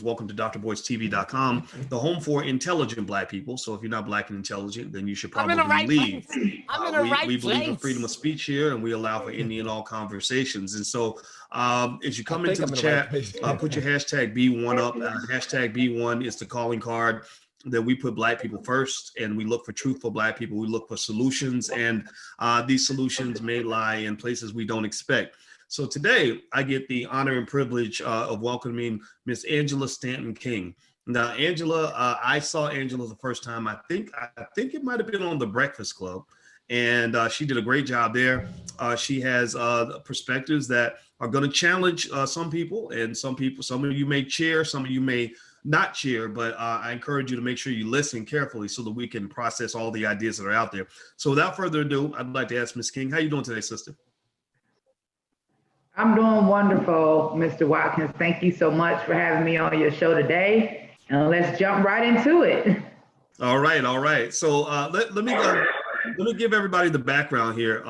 Welcome to drboycetv.com, the home for intelligent Black people. So if you're not Black and intelligent, then you should probably leave. We believe in freedom of speech here, and we allow for any and all conversations. And so as you come into the chat, put your hashtag B1 up. Hashtag B1 is the calling card that we put Black people first, and we look for truthful Black people. We look for solutions, and these solutions may lie in places we don't expect. So today, I get the honor and privilege of welcoming Miss Angela Stanton King. Now, Angela, I saw Angela the first time. I think it might have been on The Breakfast Club, and she did a great job there. She has perspectives that are going to challenge some people, and some of you may cheer, some of you may not cheer, but I encourage you to make sure you listen carefully so that we can process all the ideas that are out there. So without further ado, I'd like to ask Ms. King, how you doing today, sister? I'm doing wonderful, Mr. Watkins. Thank you so much for having me on your show today. And let's jump right into it. All right. So let me give everybody the background here.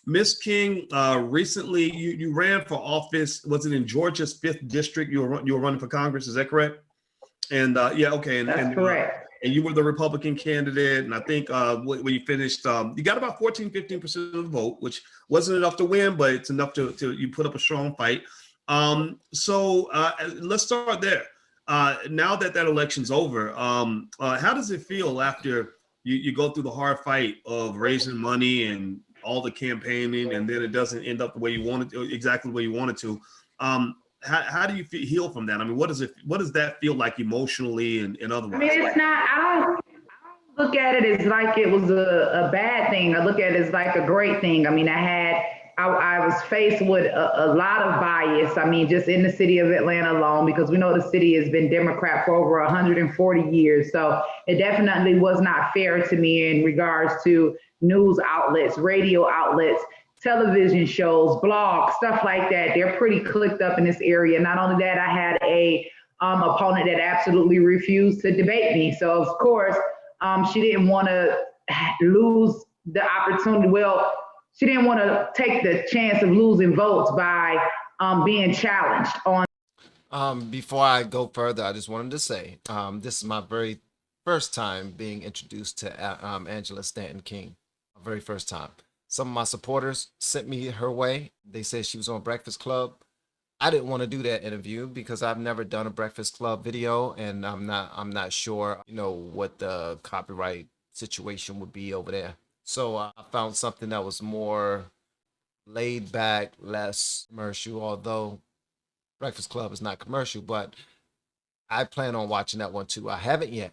Ms. King, recently you ran for office. Was it in Georgia's 5th district? You were running for Congress. Is that correct? And yeah, okay. That's correct. And you were the Republican candidate. And I think when you finished, you got about 15% of the vote, which wasn't enough to win, but it's enough to you put up a strong fight. So let's start there. Now that election's over, how does it feel after you go through the hard fight of raising money and all the campaigning, and then it doesn't end up the way you wanted to, exactly the way you wanted to? How do you heal from that? I mean, what does that feel like emotionally and otherwise? I mean, it's not, I don't look at it as like it was a bad thing. I look at it as like a great thing. I mean, I was faced with a lot of bias. I mean, just in the city of Atlanta alone, because we know the city has been Democrat for over 140 years. So it definitely was not fair to me in regards to news outlets, radio outlets, television shows, blogs, stuff like that. They're pretty clicked up in this area. Not only that, I had a opponent that absolutely refused to debate me. So of course, she didn't want to lose the opportunity. Well, she didn't want to take the chance of losing votes by being challenged on. Before I go further, I just wanted to say, this is my very first time being introduced to Angela Stanton King. My very first time. Some of my supporters sent me her way. They said she was on Breakfast Club. I didn't want to do that interview because I've never done a Breakfast Club video, and I'm not sure, what the copyright situation would be over there. So I found something that was more laid back, less commercial, although Breakfast Club is not commercial, but I plan on watching that one too. I haven't yet,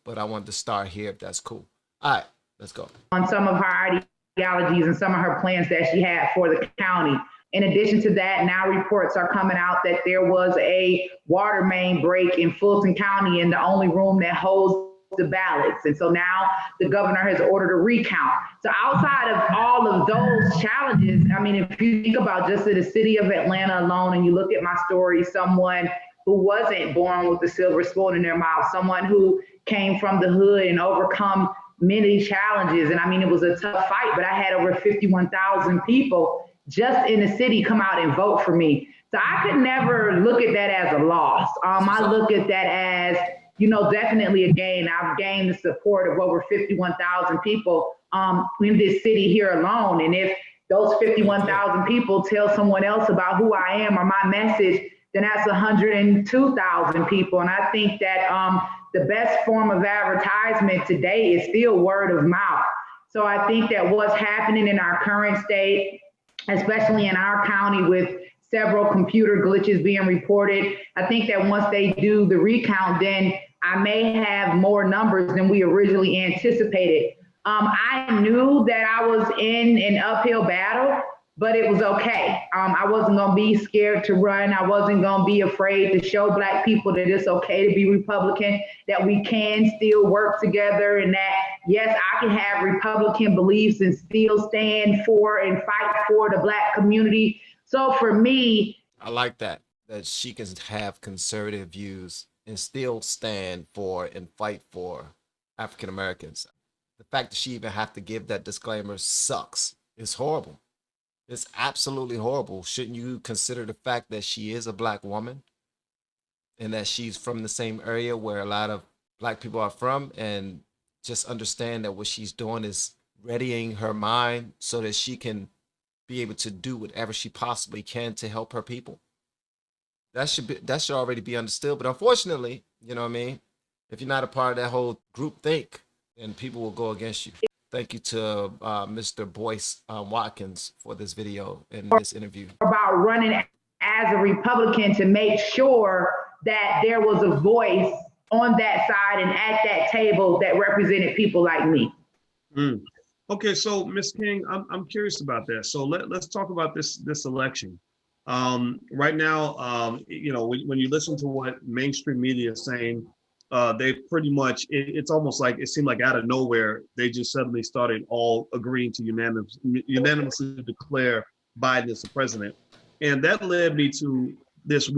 but I wanted to start here if that's cool. All right. Let's go. On some of her ideologies and some of her plans that she had for the county. In addition to that, now reports are coming out that there was a water main break in Fulton County in the only room that holds the ballots. And so now the governor has ordered a recount. So outside of all of those challenges, I mean, if you think about just the city of Atlanta alone, and you look at my story, someone who wasn't born with a silver spoon in their mouth, someone who came from the hood and overcome many challenges. And I mean, it was a tough fight, but I had over 51,000 people just in the city come out and vote for me. So I could never look at that as a loss. I look at that as, definitely a gain. I've gained the support of over 51,000 people in this city here alone. And if those 51,000 people tell someone else about who I am or my message, then that's 102,000 people. And I think that the best form of advertisement today is still word of mouth. So I think that what's happening in our current state, especially in our county with several computer glitches being reported, I think that once they do the recount, then I may have more numbers than we originally anticipated. I knew that I was in an uphill battle, but it was okay. I wasn't gonna be scared to run. I wasn't gonna be afraid to show Black people that it's okay to be Republican, that we can still work together, and that, yes, I can have Republican beliefs and still stand for and fight for the Black community. So for me, I like that she can have conservative views and still stand for and fight for African Americans. The fact that she even have to give that disclaimer sucks. It's horrible. It's absolutely horrible. Shouldn't you consider the fact that she is a Black woman and that she's from the same area where a lot of Black people are from, and just understand that what she's doing is readying her mind so that she can be able to do whatever she possibly can to help her people. That should already be understood. But unfortunately, you know what I mean, if you're not a part of that whole group think, then people will go against you. Thank you to Mr. Boyce Watkins for this video and this interview. About running as a Republican to make sure that there was a voice on that side and at that table that represented people like me. Okay, so Ms. King, I'm curious about that. So let's talk about this election. Right now, you know, when you listen to what mainstream media is saying, they pretty much, it's almost like it seemed like out of nowhere, they just suddenly started all agreeing to unanimously declare Biden as the president. And that led me to this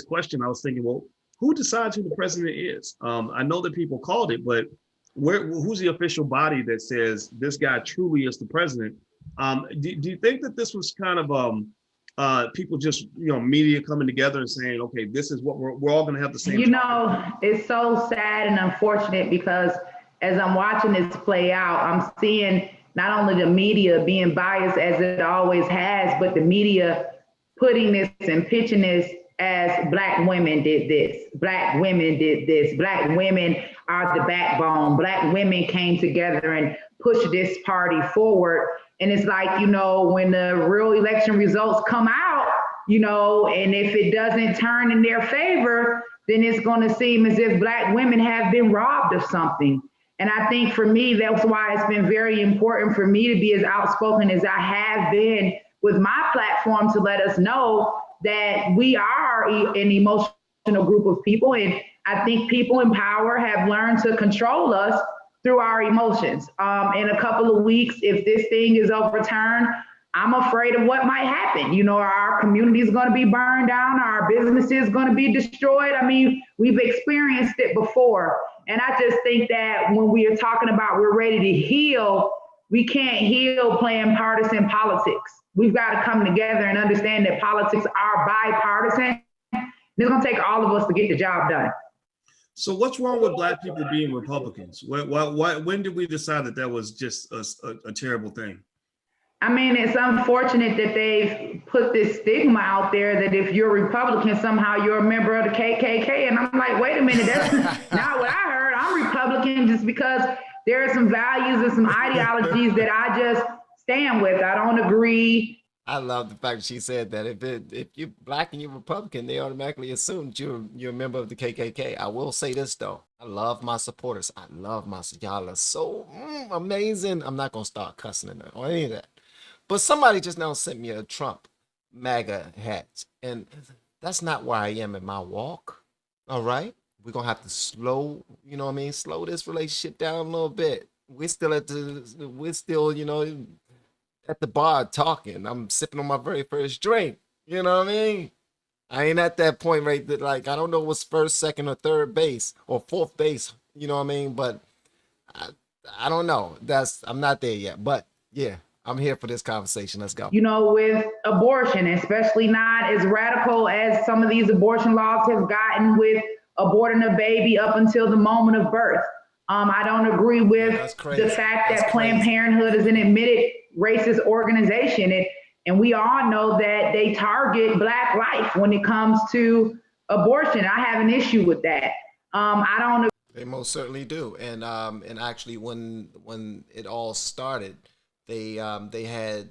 question. I was thinking, well, who decides who the president is? I know that people called it, but who's the official body that says this guy truly is the president? Do you think that this was kind of people just, you know, media coming together and saying, okay, this is what we're all going to have the same. You know, it's so sad and unfortunate because as I'm watching this play out, I'm seeing not only the media being biased as it always has, but the media putting this and pitching this as Black women did this, Black women did this, Black women are the backbone, Black women came together and pushed this party forward. And it's like, you know, when the real election results come out, you know, and if it doesn't turn in their favor, then it's going to seem as if Black women have been robbed of something. And I think for me, that's why it's been very important for me to be as outspoken as I have been with my platform to let us know that we are an emotional group of people. And I think people in power have learned to control us through our emotions. In a couple of weeks, if this thing is overturned, I'm afraid of what might happen. You know, our community is going to be burned down, our business is going to be destroyed. I mean, we've experienced it before. And I just think that when we are talking about we're ready to heal, we can't heal playing partisan politics. We've got to come together and understand that politics are bipartisan. It's going to take all of us to get the job done. So what's wrong with Black people being Republicans? When did we decide that was just a terrible thing? I mean, it's unfortunate that they've put this stigma out there that if you're Republican, somehow you're a member of the KKK. And I'm like, wait a minute, that's not what I heard. I'm Republican just because there are some values and some ideologies that I just stand with. I don't agree. I love the fact that she said that if you're Black and you're Republican, they automatically assume that you're a member of the KKK. I will say this though, I love my supporters. I love y'all are so amazing. I'm not gonna start cussing or any of that. But somebody just now sent me a Trump MAGA hat, and that's not where I am in my walk. All right, we're gonna have to slow, you know what I mean, slow this relationship down a little bit. We're still, you know, at the bar talking. I'm sipping on my very first drink. You know what I mean? I ain't at that point right that like I don't know what's first, second, or third base or fourth base. You know what I mean? But I don't know. I'm not there yet. But yeah, I'm here for this conversation. Let's go. You know, with abortion, especially not as radical as some of these abortion laws have gotten with aborting a baby up until the moment of birth. I don't agree with the fact that Planned Parenthood is an admitted racist organization. And we all know that they target Black life when it comes to abortion. I have an issue with that. I don't. They most certainly do. And actually, when it all started, they had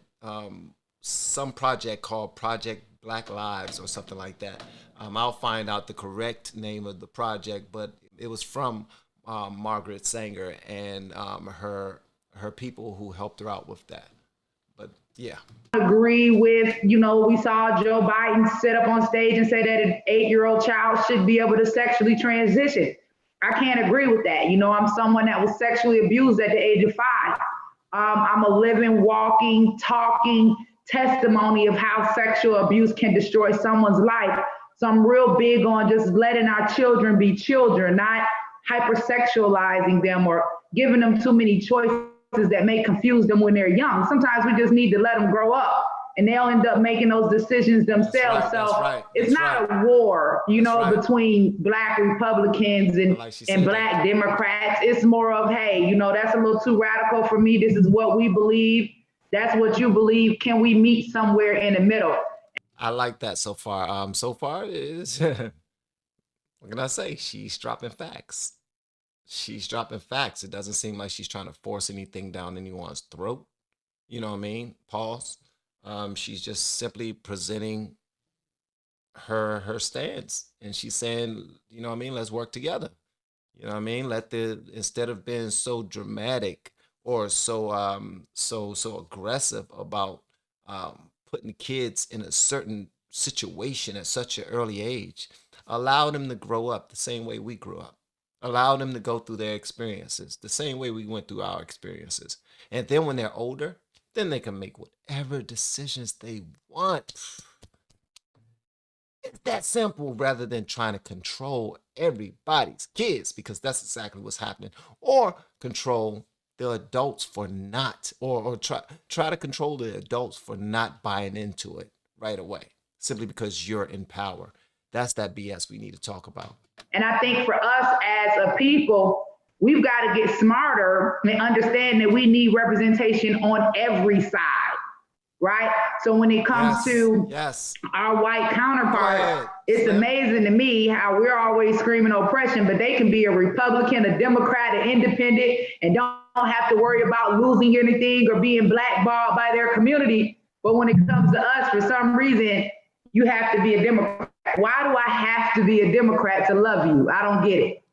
some project called Project Black Lives or something like that. I'll find out the correct name of the project, but it was from Margaret Sanger and her people who helped her out with that. But yeah. I agree with, you know, we saw Joe Biden sit up on stage and say that an 8-year-old child should be able to sexually transition. I can't agree with that. You know, I'm someone that was sexually abused at the age of 5. I'm a living, walking, talking testimony of how sexual abuse can destroy someone's life. So I'm real big on just letting our children be children, not hypersexualizing them or giving them too many choices that may confuse them when they're young. Sometimes we just need to let them grow up and they'll end up making those decisions themselves. It's not a war, you know, between Black Republicans and Black Democrats. It's more of, hey, you know, that's a little too radical for me. This is what we believe. That's what you believe. Can we meet somewhere in the middle? I like that so far. So far is what can I say? She's dropping facts. She's dropping facts. It doesn't seem like she's trying to force anything down anyone's throat. You know what I mean? Pause. She's just simply presenting her stance, and she's saying, you know what I mean, let's work together. You know what I mean? Instead of being so dramatic or so aggressive about putting kids in a certain situation at such an early age, allow them to grow up the same way we grew up. Allow them to go through their experiences the same way we went through our experiences. And then when they're older, then they can make whatever decisions they want. It's that simple, rather than trying to control everybody's kids, because that's exactly what's happening. Or control the adults for not, or try to control the adults for not buying into it right away, simply because you're in power. That's that BS we need to talk about. And I think for us as a people, we've got to get smarter and understand that we need representation on every side, right? So when it comes to our white counterparts, it's amazing to me how we're always screaming oppression, but they can be a Republican, a Democrat, an independent, and don't have to worry about losing anything or being blackballed by their community. But when it comes to us, for some reason, you have to be a Democrat. Why do I have to be a Democrat to love you? I don't get it.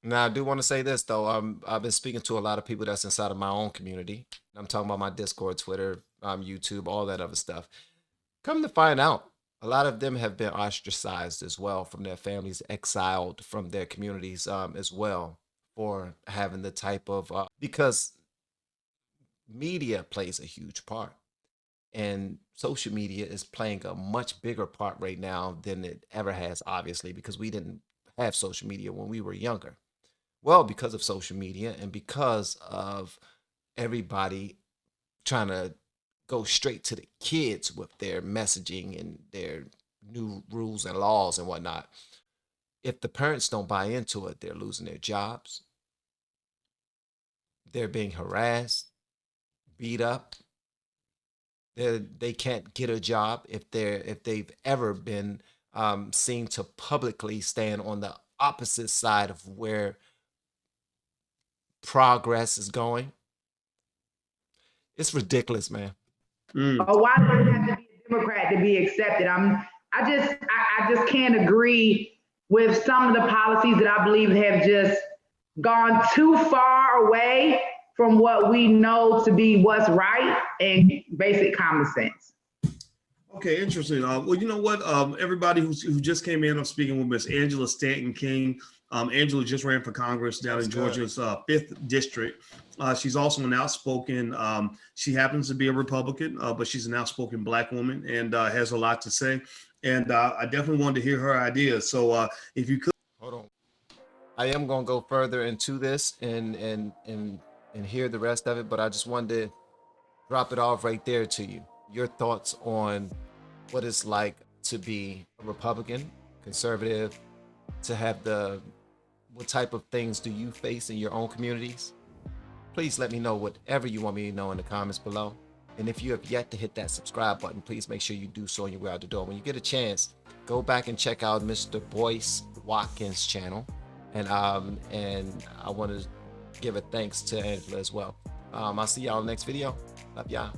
Now, I do want to say this, though. I've been speaking to a lot of people that's inside of my own community. I'm talking about my Discord, Twitter, YouTube, all that other stuff. Come to find out, a lot of them have been ostracized as well from their families, exiled from their communities as well, for having the type of, because media plays a huge part. And social media is playing a much bigger part right now than it ever has, obviously, because we didn't have social media when we were younger. Well, because of social media and because of everybody trying to go straight to the kids with their messaging and their new rules and laws and whatnot, if the parents don't buy into it, they're losing their jobs. They're being harassed, beat up. They can't get a job if they've ever been seen to publicly stand on the opposite side of where progress is going. It's ridiculous, man. Oh, why do you have to be a Democrat to be accepted? I just can't agree with some of the policies that I believe have just gone too far away from what we know to be what's right and basic common sense. Okay, interesting. Well, you know what? Everybody who just came in, I'm speaking with Miss Angela Stanton King. Angela just ran for Congress down in Georgia's 5th district. She's also an outspoken, she happens to be a Republican, but she's an outspoken Black woman and has a lot to say. And I definitely wanted to hear her ideas. So if you could. Hold on. I am going to go further into this and hear the rest of it, but I just wanted to drop it off right there to you. Your thoughts on what it's like to be a Republican, conservative, to have what type of things do you face in your own communities? Please let me know whatever you want me to know in the comments below. And if you have yet to hit that subscribe button, please make sure you do so on your way out the door. When you get a chance, go back and check out Mr. Boyce Watkins' channel. And I want to give a thanks to Angela as well. I'll see y'all in the next video. Love y'all.